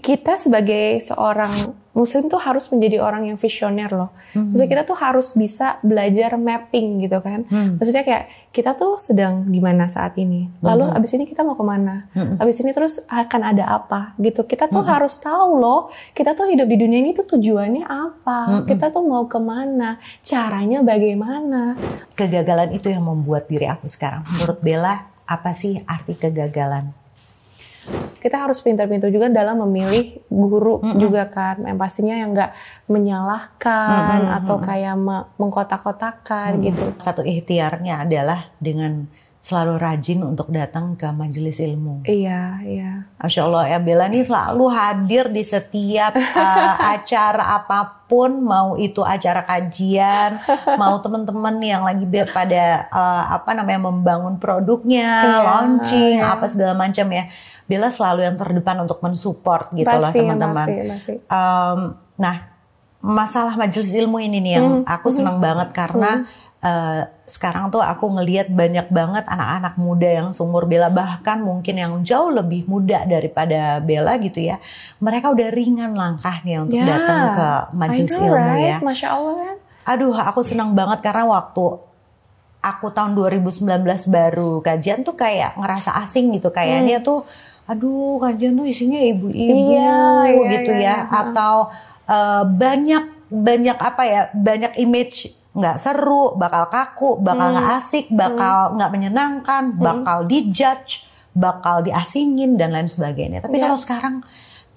kita sebagai seorang muslim tuh harus menjadi orang yang visioner loh. Maksudnya kita tuh harus bisa belajar mapping gitu kan. Maksudnya kayak kita tuh sedang di mana saat ini. Lalu abis ini kita mau kemana. Abis ini terus akan ada apa gitu. Kita tuh harus tahu loh. Kita tuh hidup di dunia ini tuh tujuannya apa. Kita tuh mau kemana. Caranya bagaimana. Kegagalan itu yang membuat diri aku sekarang. Menurut Bella, apa sih arti kegagalan? Kita harus pintar-pintar juga dalam memilih guru juga kan, yang pastinya yang nggak menyalahkan atau kayak mengkotak-kotakan gitu. Satu ikhtiarnya adalah dengan selalu rajin untuk datang ke majelis ilmu. Iya, iya. Masya Allah ya, Bella nih selalu hadir di setiap acara apapun, mau itu acara kajian, mau teman-teman yang lagi pada membangun produknya, launching, apa segala macam ya. Bella selalu yang terdepan untuk mensupport gitu loh teman-teman. Nah, masalah majelis ilmu ini nih yang aku senang banget karena sekarang tuh aku ngelihat banyak banget anak-anak muda yang seumur Bella, bahkan mungkin yang jauh lebih muda daripada Bella gitu ya. Mereka udah ringan langkahnya untuk datang ke majelis ilmu ya. Masya Allah kan. Aduh, aku senang banget karena waktu aku tahun 2019 baru kajian tuh kayak ngerasa asing gitu. Kayaknya tuh, aduh kajian tuh isinya ibu-ibu gitu ya. Atau banyak image nggak seru, bakal kaku, bakal nggak asik, bakal nggak menyenangkan, bakal dijudge, bakal diasingin dan lain sebagainya. Tapi kalau sekarang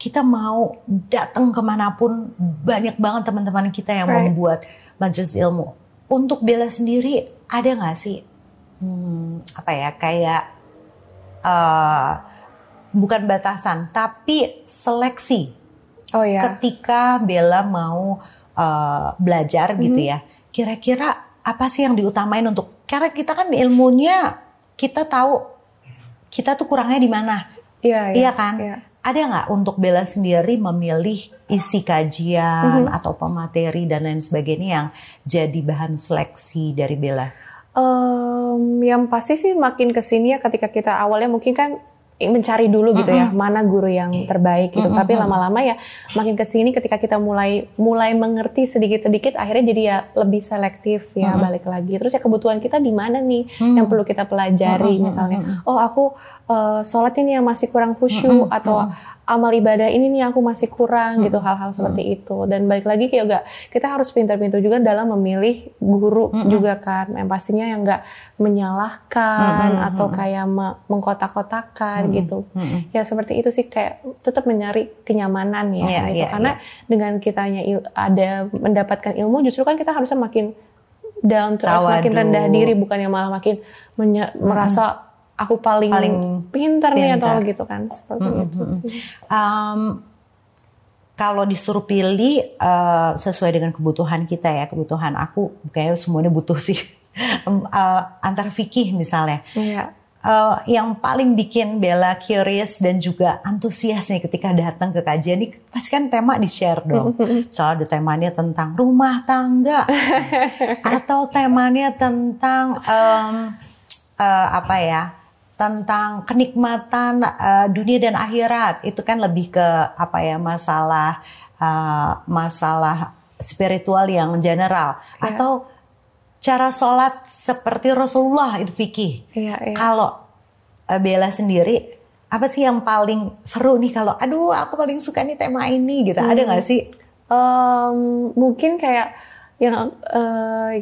kita mau datang kemanapun, banyak banget teman-teman kita yang membuat majelis ilmu. Untuk Bella sendiri ada nggak sih bukan batasan tapi seleksi ketika Bella mau belajar gitu ya. Kira-kira apa sih yang diutamain untuk, karena kita kan ilmunya kita tahu kita tuh kurangnya di mana. Iya kan? Iya. Ada nggak untuk Bella sendiri memilih isi kajian atau pemateri dan lain sebagainya yang jadi bahan seleksi dari Bella? Yang pasti sih makin kesini ya, ketika kita awalnya mungkin kan mencari dulu gitu ya, mana guru yang terbaik gitu. Tapi lama-lama ya makin kesini ketika kita mulai mengerti sedikit-sedikit, akhirnya jadi ya lebih selektif ya, balik lagi. Terus ya kebutuhan kita di mana nih yang perlu kita pelajari misalnya. Oh aku sholat ini yang masih kurang khusyuk, atau amal ibadah ini nih aku masih kurang gitu, hal-hal seperti itu. Dan balik lagi juga kita harus pintar-pintar juga dalam memilih guru juga kan, yang pastinya yang nggak menyalahkan atau kayak mengkotak-kotakan gitu. Ya seperti itu sih, kayak tetap mencari kenyamanan ya gitu. Karena dengan kitanya ada mendapatkan ilmu, justru kan kita harusnya makin down to earth, makin rendah diri, bukannya malah makin merasa aku paling pintar nih atau gitu kan, seperti itu. Kalau disuruh pilih sesuai dengan kebutuhan kita ya, kebutuhan aku kayaknya semuanya butuh sih. Antar fikih misalnya. Yang paling bikin Bella curious dan juga antusias nih ketika datang ke kajian ini, pasti kan tema di-share dong. Soal ada temanya tentang rumah tangga atau temanya tentang tentang kenikmatan dunia dan akhirat. Itu kan lebih ke masalah spiritual yang general, atau cara sholat seperti Rasulullah, itu fikih. Kalau Bella sendiri, apa sih yang paling seru nih kalau aku paling suka nih tema ini gitu? Ada nggak sih? Mungkin kayak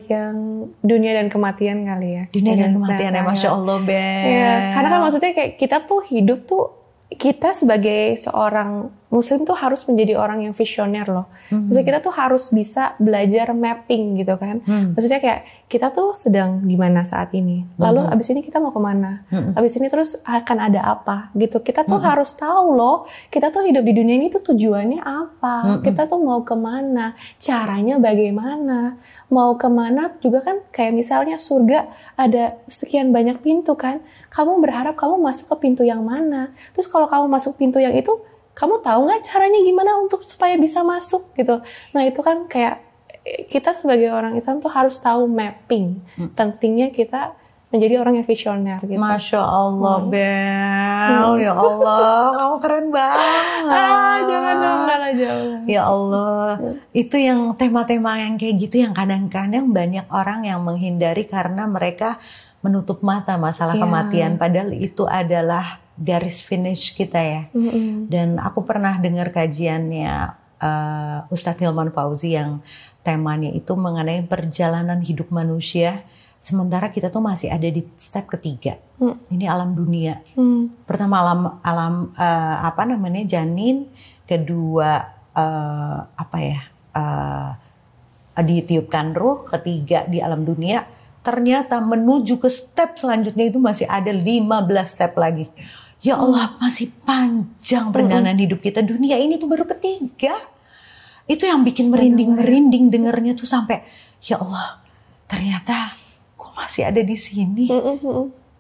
yang dunia dan kematian kali ya. Dunia dan kematian ya, Masya Allah, Bel. Karena kan maksudnya kayak kita tuh hidup tuh, kita sebagai seorang muslim tuh harus menjadi orang yang visioner loh. Maksudnya kita tuh harus bisa belajar mapping gitu kan. Maksudnya kayak kita tuh sedang di mana saat ini. Lalu abis ini kita mau kemana. Abis ini terus akan ada apa gitu. Kita tuh harus tahu loh. Kita tuh hidup di dunia ini tuh tujuannya apa. Kita tuh mau kemana. Caranya bagaimana. Mau kemana juga kan, kayak misalnya surga ada sekian banyak pintu kan. Kamu berharap kamu masuk ke pintu yang mana. Terus kalau kamu masuk pintu yang itu, kamu tahu nggak caranya gimana untuk supaya bisa masuk gitu. Nah itu kan kayak kita sebagai orang Islam tuh harus tahu mapping. Pentingnya kita menjadi orang yang visioner gitu. Masya Allah, Bel. Ya Allah, kamu keren banget. Jangan Ya Allah, itu yang tema-tema yang kayak gitu yang kadang-kadang banyak orang yang menghindari karena mereka menutup mata masalah kematian. Padahal itu adalah garis finish kita ya. Dan aku pernah dengar kajiannya Ustadz Hilman Fauzi yang temanya itu mengenai perjalanan hidup manusia. Sementara kita tuh masih ada di step ketiga. Ini alam dunia. Pertama alam apa namanya janin, kedua ditiupkan ruh, ketiga di alam dunia. Ternyata menuju ke step selanjutnya itu masih ada 15 step lagi. Ya Allah, masih panjang perjalanan hidup kita. Dunia ini tuh baru ketiga. Itu yang bikin merinding-merinding dengernya tuh sampai ya Allah, ternyata masih ada di sini.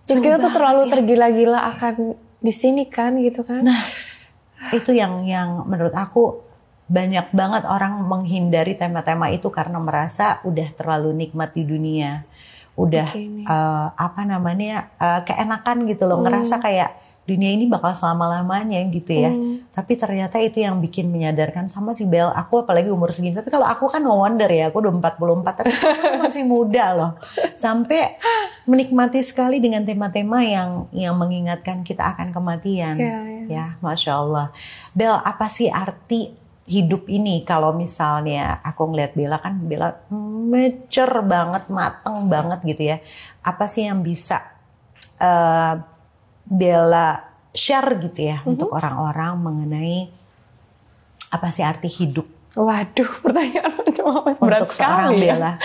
Terus kita tuh terlalu tergila-gila akan di sini kan gitu kan. Nah, itu yang menurut aku banyak banget orang menghindari tema-tema itu karena merasa udah terlalu nikmat di dunia. Udah keenakan gitu loh, ngerasa kayak dunia ini bakal selama-lamanya gitu ya. Tapi ternyata itu yang bikin menyadarkan sama si Bel. Aku apalagi umur segini. Tapi kalau aku kan no wonder ya. Aku udah 44. Tapi aku masih muda loh. Sampai menikmati sekali dengan tema-tema yang mengingatkan kita akan kematian. Ya, Masya Allah. Bel, apa sih arti hidup ini? Kalau misalnya aku ngeliat Bella kan. Bella mature banget, mateng banget gitu ya. Apa sih yang bisa Bella share gitu ya untuk orang-orang mengenai apa sih arti hidup? Waduh, pertanyaan cuma berat untuk seorang sekali Bella.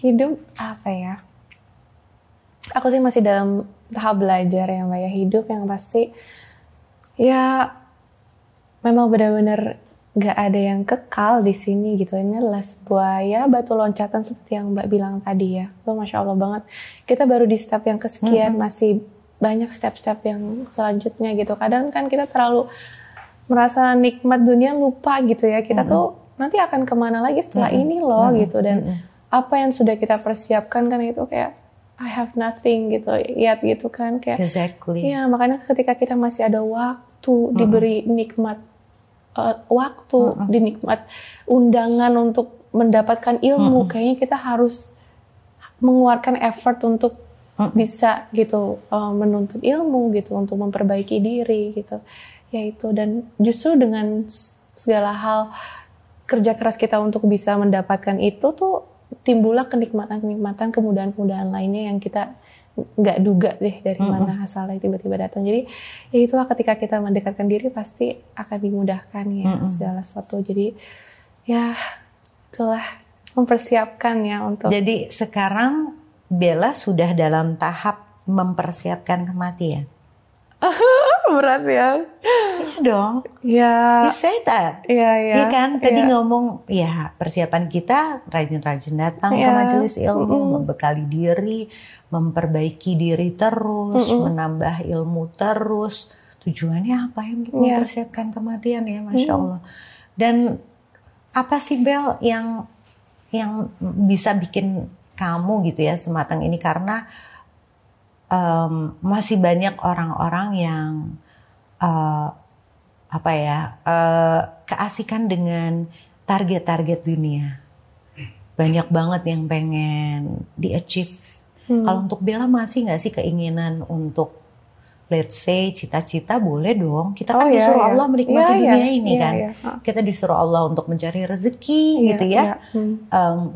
Hidup apa ya? Aku sih masih dalam tahap belajar ya Mbak ya. Hidup yang pasti ya memang benar-benar gak ada yang kekal di sini gitu. Ini adalah sebuah ya batu loncatan seperti yang Mbak bilang tadi ya. Itu Masya Allah banget. Kita baru di step yang kesekian, masih banyak step-step yang selanjutnya gitu. Kadang kan kita terlalu merasa nikmat dunia, lupa gitu ya. Kita tuh nanti akan kemana lagi setelah ini loh gitu. Dan apa yang sudah kita persiapkan kan itu kayak I have nothing gitu. Yet gitu kan kayak. Exactly. Ya makanya ketika kita masih ada waktu diberi nikmat dinikmat undangan untuk mendapatkan ilmu, kayaknya kita harus mengeluarkan effort untuk bisa gitu menuntut ilmu gitu, untuk memperbaiki diri gitu, ya itu. Dan justru dengan segala hal kerja keras kita untuk bisa mendapatkan itu tuh timbullah kenikmatan-kenikmatan, kemudahan-kemudahan lainnya yang kita nggak duga deh dari mana asalnya tiba-tiba datang. Jadi ya itulah ketika kita mendekatkan diri pasti akan dimudahkan ya segala sesuatu. Jadi ya itulah mempersiapkan ya untuk. Jadi sekarang Bella sudah dalam tahap mempersiapkan kematian. Berat ya. Iya dong. Ya. You say that. Iya. Iya kan. Tadi ngomong ya persiapan kita rajin-rajin datang ke majelis ilmu, membekali diri, memperbaiki diri terus, menambah ilmu terus. Tujuannya apa ya? Untuk mempersiapkan kematian ya, Masya Allah. Dan apa sih Bel yang bisa bikin kamu gitu ya sematang ini, karena masih banyak orang-orang yang keasikan dengan target-target dunia. Banyak banget yang pengen di-achieve. Kalau untuk Bella masih nggak sih keinginan untuk let's say cita-cita? Boleh dong. Kita kan disuruh Allah menikmati dunia ini kan. Kita disuruh Allah untuk mencari rezeki gitu ya.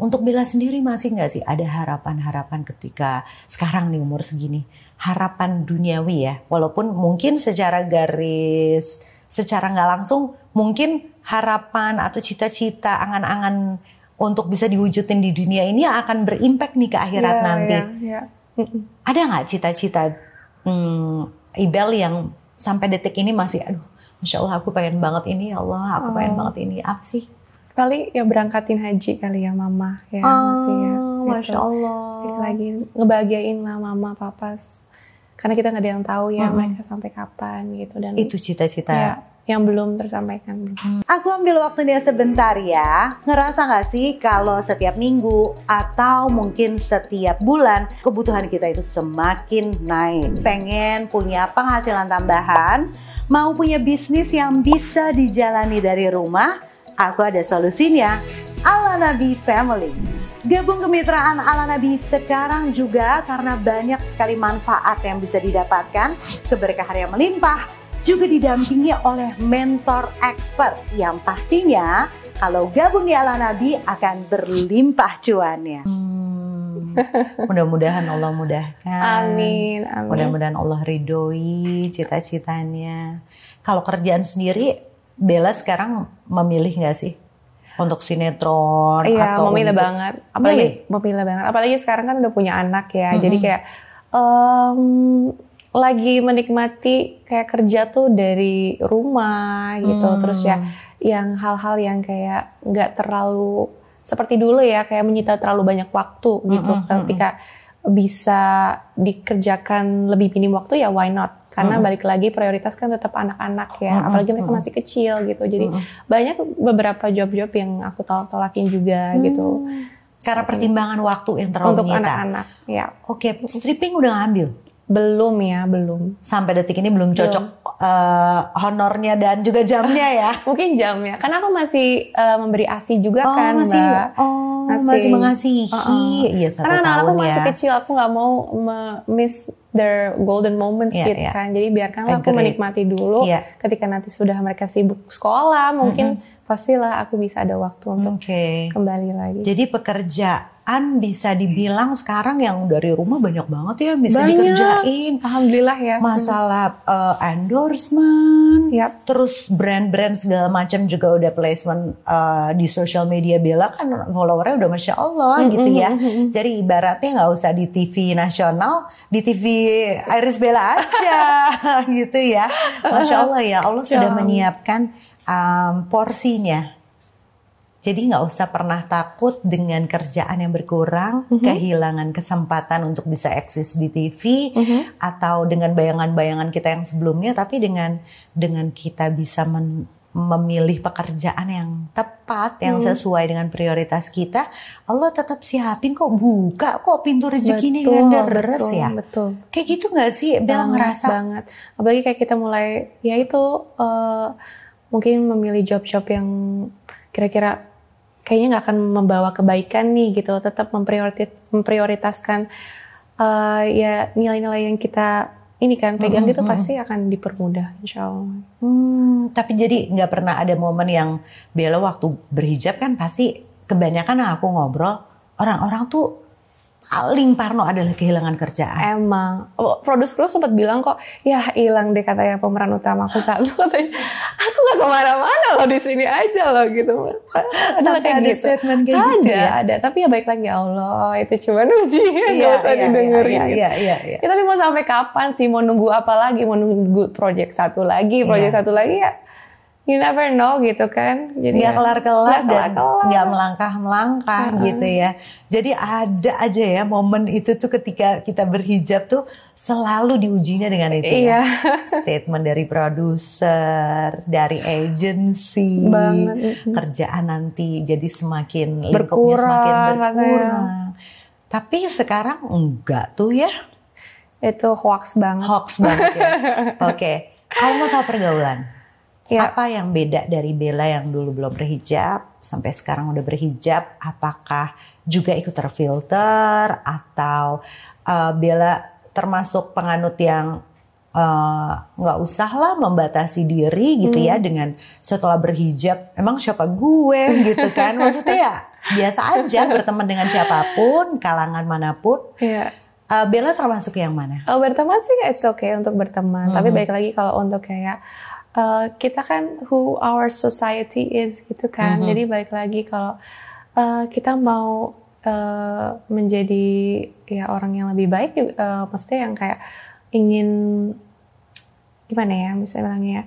Untuk Bella sendiri masih nggak sih ada harapan-harapan ketika sekarang nih umur segini? Harapan duniawi ya. Walaupun mungkin secara nggak langsung mungkin harapan atau cita-cita, angan-angan untuk bisa diwujudin di dunia ini akan berimpact nih ke akhirat nanti. Ada nggak cita-cita Ibel yang sampai detik ini masih aduh Masya Allah aku pengen banget ini, ya Allah aku pengen banget ini, apa sih? Kali ya berangkatin haji kali ya mama ya, masih ya. Masya Allah. Lagi ngebahagiain lah mama papa. Karena kita nggak ada yang tahu ya mereka sampai kapan gitu. Dan itu cita-cita yang belum tersampaikan. Aku ambil waktunya sebentar ya. Ngerasa gak sih kalau setiap minggu atau mungkin setiap bulan kebutuhan kita itu semakin naik? Pengen punya penghasilan tambahan, mau punya bisnis yang bisa dijalani dari rumah? Aku ada solusinya. Ala Nabi Family. Gabung kemitraan Ala Nabi sekarang juga karena banyak sekali manfaat yang bisa didapatkan, keberkahan yang melimpah, juga didampingi oleh mentor expert yang pastinya kalau gabung di Ala Nabi akan berlimpah cuannya. Mudah-mudahan Allah mudahkan. Amin, amin. Mudah-mudahan Allah ridhoi cita-citanya. Kalau kerjaan sendiri, Bella sekarang memilih nggak sih untuk sinetron? Iya, atau memilih banget. Apalagi memilih banget. Apalagi sekarang kan udah punya anak ya. Jadi kayak lagi menikmati kayak kerja tuh dari rumah gitu. Terus ya yang hal-hal yang kayak nggak terlalu seperti dulu ya, kayak menyita terlalu banyak waktu gitu. Ketika bisa dikerjakan lebih minim waktu ya why not? Karena balik lagi prioritas kan tetap anak-anak ya, apalagi mereka masih kecil gitu. Jadi banyak beberapa job-job yang aku tolak-tolakin juga gitu. Karena pertimbangan waktu yang terlalu untuk menyita. Anak-anak ya. Oke, stripping udah ngambil? Belum ya, belum. Sampai detik ini belum cocok honornya dan juga jamnya ya? Mungkin jamnya, karena aku masih memberi ASI juga kan Mbak. Masih mengasihi. Iya, 1 karena tahun anak-aku ya. masih kecil, aku gak mau miss their golden moments gitu kan. Jadi biarkanlah aku menikmati dulu. Ketika nanti sudah mereka sibuk sekolah, mungkin pastilah aku bisa ada waktu untuk kembali lagi. Jadi pekerjaan bisa dibilang sekarang yang dari rumah banyak banget ya bisa dikerjain. Alhamdulillah ya. Masalah endorsement, terus brand-brand segala macam juga udah placement di social media. Bella kan followernya udah Masya Allah gitu ya. Jadi ibaratnya nggak usah di TV nasional, di TV Iris Bella aja gitu ya. Masya Allah ya, Allah sudah menyiapkan porsinya. Jadi nggak usah pernah takut dengan kerjaan yang berkurang, kehilangan kesempatan untuk bisa eksis di TV, atau dengan bayangan-bayangan kita yang sebelumnya, tapi dengan kita bisa memilih pekerjaan yang tepat, yang sesuai dengan prioritas kita, Allah tetap siapin kok, buka kok pintu rezeki ini dengan deres ya. Betul. Kayak gitu nggak sih? Bella ngerasa banget. Apalagi kayak kita mulai, ya itu mungkin memilih job-job yang kira-kira kayaknya nggak akan membawa kebaikan nih gitu. Tetap memprioritaskan ya nilai-nilai yang kita ini kan pegang gitu pasti akan dipermudah insya Allah. Tapi jadi nggak pernah ada momen yang Bella waktu berhijab kan pasti kebanyakan aku ngobrol orang-orang tuh paling parno adalah kehilangan kerjaan. Emang produserku sempat bilang kok ya hilang deh katanya pemeran utama aku satu, katanya aku nggak kemana-mana loh, di sini aja loh gitu. Sampai ada gitu. Statement kayak gitu ya? Ada, tapi ya baik lagi Allah itu cuma ujian, nggak usah didengerin. Iya. Ya, tapi mau sampai kapan sih, mau nunggu apa lagi, mau nunggu project satu lagi ya. You never know gitu kan. Jadi nggak kelar-kelar dan nggak melangkah-melangkah gitu ya. Jadi ada aja ya momen itu tuh ketika kita berhijab tuh selalu diujinya dengan itu ya. Statement dari produser, dari agensi, kerjaan nanti jadi semakin lingkupnya semakin berkurang. Tapi sekarang enggak tuh ya. Itu hoax banget. Hoax banget ya. Oke. Kalau masalah pergaulan. Apa yang beda dari Bella yang dulu belum berhijab sampai sekarang udah berhijab? Apakah juga ikut terfilter atau Bella termasuk penganut yang nggak usah lah membatasi diri gitu ya dengan setelah berhijab emang siapa gue gitu kan? Maksudnya ya biasa aja berteman dengan siapapun, kalangan manapun. Bella termasuk yang mana? Berteman sih it's okay untuk berteman, tapi baik lagi kalau untuk kayak kita kan who our society is gitu kan. Jadi balik lagi kalau kita mau menjadi ya orang yang lebih baik juga, maksudnya yang kayak ingin gimana ya misalnya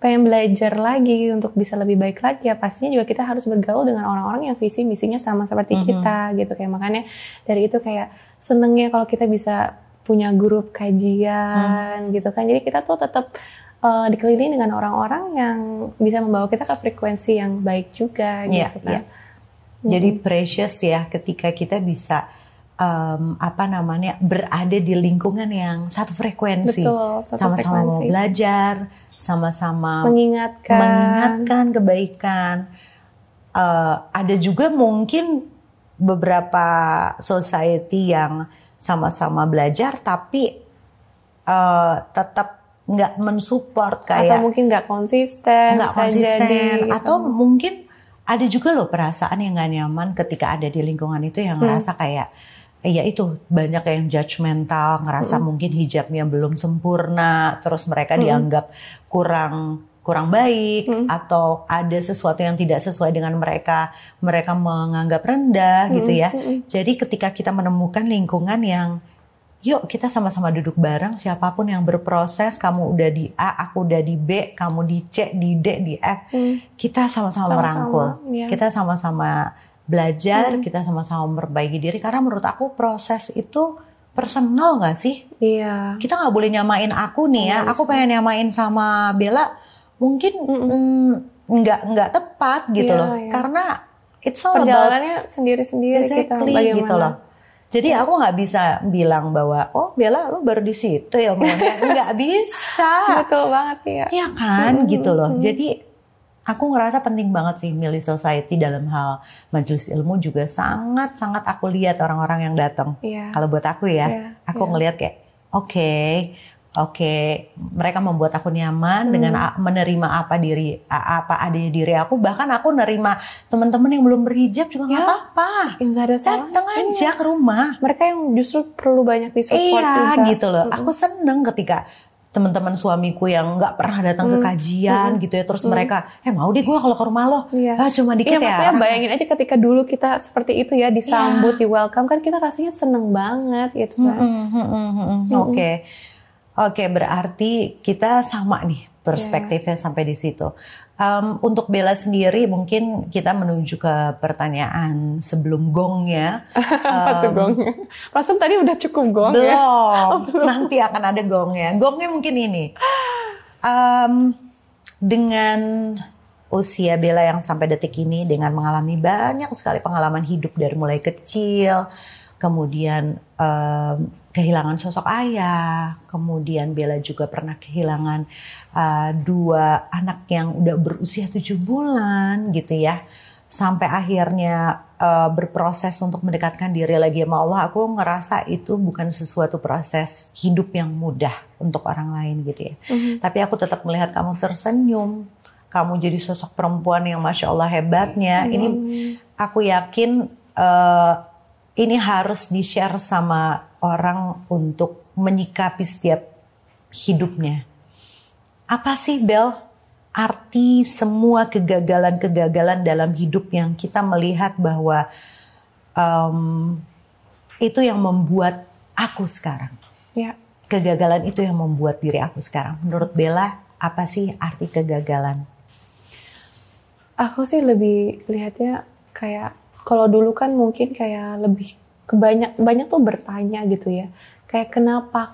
pengen belajar lagi untuk bisa lebih baik lagi ya pastinya juga kita harus bergaul dengan orang-orang yang visi misinya sama seperti kita gitu. Kayak makanya dari itu kayak senengnya kalau kita bisa punya grup kajian gitu kan. Jadi kita tuh tetap dikelilingi dengan orang-orang yang bisa membawa kita ke frekuensi yang baik juga gitu kan. Jadi precious ya ketika kita bisa berada di lingkungan yang satu frekuensi. Betul, sama-sama mau belajar, sama-sama mengingatkan kebaikan. Ada juga mungkin beberapa society yang sama-sama belajar tapi tetap nggak mensupport kayak, atau mungkin nggak konsisten, gitu. Atau mungkin ada juga loh perasaan yang nggak nyaman ketika ada di lingkungan itu yang ngerasa kayak ya itu banyak yang judgmental, ngerasa mungkin hijabnya belum sempurna, terus mereka dianggap kurang baik, atau ada sesuatu yang tidak sesuai dengan mereka menganggap rendah gitu ya. Jadi ketika kita menemukan lingkungan yang yuk kita sama-sama duduk bareng, siapapun yang berproses, kamu udah di A, aku udah di B, kamu di C, di D, di F, kita sama-sama merangkul, kita sama-sama belajar, kita sama-sama memperbaiki diri. Karena menurut aku proses itu personal gak sih? Iya. Kita gak boleh nyamain aku nih ya, aku pengen nyamain sama Bella, mungkin nggak tepat gitu loh. Karena it's all perjalanannya sendiri-sendiri kita bagaimana gitu loh. Jadi aku nggak bisa bilang bahwa Bella lu baru di situ ilmunya, nggak bisa. Betul banget ya. Iya kan gitu loh. Jadi aku ngerasa penting banget sih milih society dalam hal majelis ilmu juga sangat-sangat aku lihat orang-orang yang datang. Kalau buat aku ya, aku ngelihat kayak Oke, mereka membuat aku nyaman dengan menerima apa adanya diri aku. Bahkan aku nerima teman-teman yang belum berhijab juga nggak apa-apa. Nggak ada salah. Datang aja ke rumah. Mereka yang justru perlu banyak disupport juga. Gitu loh. Aku seneng ketika teman-teman suamiku yang nggak pernah datang ke kajian gitu ya, terus mereka mau deh gue kalau ke rumah lo, cuma dikit ya. Maksudnya bayangin aja ketika dulu kita seperti itu ya, disambut, di welcome kan, kita rasanya seneng banget gitu kan. Oke, berarti kita sama nih perspektifnya sampai di situ. Untuk Bella sendiri mungkin kita menuju ke pertanyaan sebelum gongnya. Apa tuh gongnya? Perasaan tadi udah cukup gong belum. ya? Belum, nanti akan ada gongnya. Gongnya mungkin ini. Dengan usia Bella yang sampai detik ini, dengan mengalami banyak sekali pengalaman hidup dari mulai kecil, kemudian kehilangan sosok ayah, kemudian Bella juga pernah kehilangan 2 anak yang udah berusia 7 bulan gitu ya, sampai akhirnya berproses untuk mendekatkan diri lagi sama Allah. Aku ngerasa itu bukan sesuatu proses hidup yang mudah untuk orang lain gitu ya. Tapi aku tetap melihat kamu tersenyum, kamu jadi sosok perempuan yang Masya Allah hebatnya. Ini aku yakin ini harus di-share sama orang untuk menyikapi setiap hidupnya. Apa sih Bel arti semua kegagalan-kegagalan dalam hidup yang kita melihat bahwa itu yang membuat aku sekarang. Kegagalan itu yang membuat diri aku sekarang. Menurut Bella, apa sih arti kegagalan? Aku sih lebih lihatnya kayak, kalau dulu kan mungkin kayak lebih banyak tuh bertanya gitu ya, kayak kenapa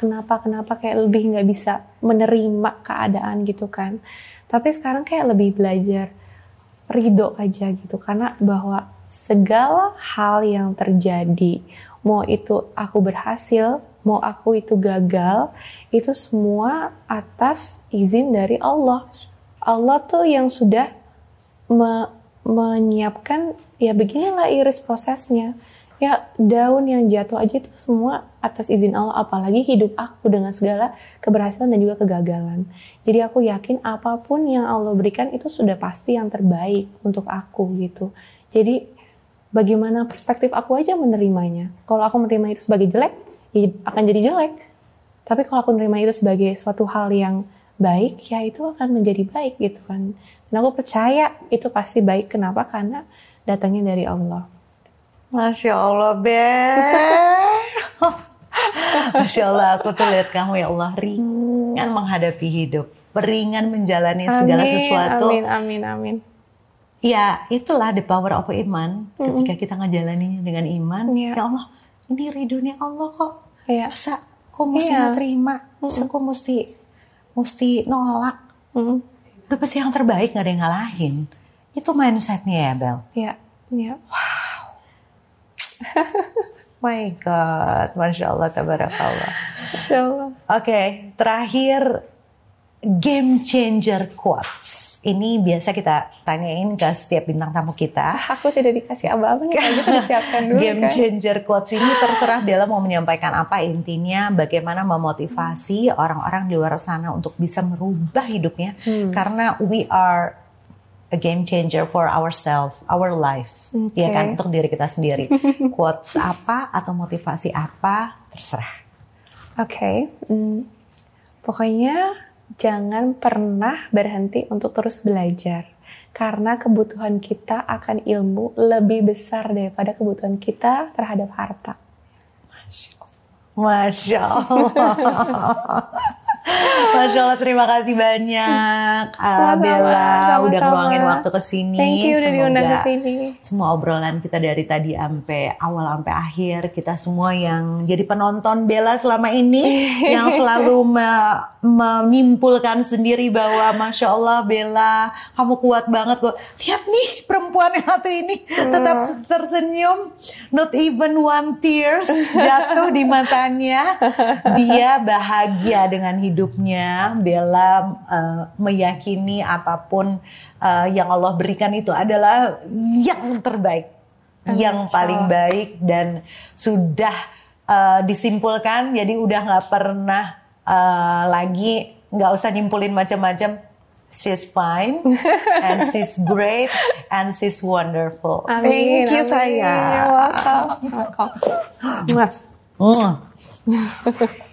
kayak lebih nggak bisa menerima keadaan gitu kan. Tapi sekarang kayak lebih belajar ridho aja gitu, karena bahwa segala hal yang terjadi, mau itu aku berhasil, mau aku itu gagal, itu semua atas izin dari Allah. Allah tuh yang sudah menyiapkan, ya beginilah iris prosesnya. Ya daun yang jatuh aja itu semua atas izin Allah, apalagi hidup aku dengan segala keberhasilan dan juga kegagalan. Jadi aku yakin apapun yang Allah berikan itu sudah pasti yang terbaik untuk aku gitu. Jadi bagaimana perspektif aku aja menerimanya. Kalau aku menerima itu sebagai jelek, ya akan jadi jelek. Tapi kalau aku menerima itu sebagai suatu hal yang baik, ya itu akan menjadi baik gitu kan. Dan aku percaya itu pasti baik. Kenapa? Karena datangnya dari Allah. Masya Allah, Masya Allah, aku tuh lihat kamu ya Allah ringan menghadapi hidup, ringan menjalani segala sesuatu. Amin. Ya, itulah the power of iman. Ketika kita ngejalaninnya dengan iman, ya Allah, ini ridhonya Allah kok. Masa aku mesti nggak terima, masa aku mesti nolak. Udah pasti yang terbaik, gak ada yang ngalahin. Itu mindsetnya ya Bel. Iya, iya. My God, Masya Allah, Tabarakallah. Masya Allah. Oke, terakhir game changer quotes. Ini biasa kita tanyain ke setiap bintang tamu kita. Aku tidak dikasih apa-apa nih, aja disiapkan dulu. Game changer quotes ini terserah Bella mau menyampaikan apa, intinya bagaimana memotivasi orang-orang di luar sana untuk bisa merubah hidupnya. Karena we are a game changer for ourselves, our life, ya kan, untuk diri kita sendiri. Quotes apa atau motivasi apa, terserah. Oke. Pokoknya jangan pernah berhenti untuk terus belajar. Karena kebutuhan kita akan ilmu lebih besar daripada kebutuhan kita terhadap harta. Masya Allah. Masya Allah, terima kasih banyak Bella udah ngeluangin waktu kesini. Thank you udah diundang ke sini. Semua obrolan kita dari tadi sampai awal sampai akhir, kita semua yang jadi penonton Bella selama ini yang selalu menyimpulkan sendiri bahwa Masya Allah Bella, kamu kuat banget loh. Lihat nih perempuan yang satu ini tetap tersenyum, not even one tears jatuh di matanya. Dia bahagia dengan hidupnya. Bella meyakini apapun yang Allah berikan itu adalah yang terbaik, yang paling baik, dan sudah disimpulkan. Jadi udah nggak pernah lagi, nggak usah nyimpulin macam-macam. She's fine and she's great and she's wonderful. Amin, Thank you sayang. Welcome.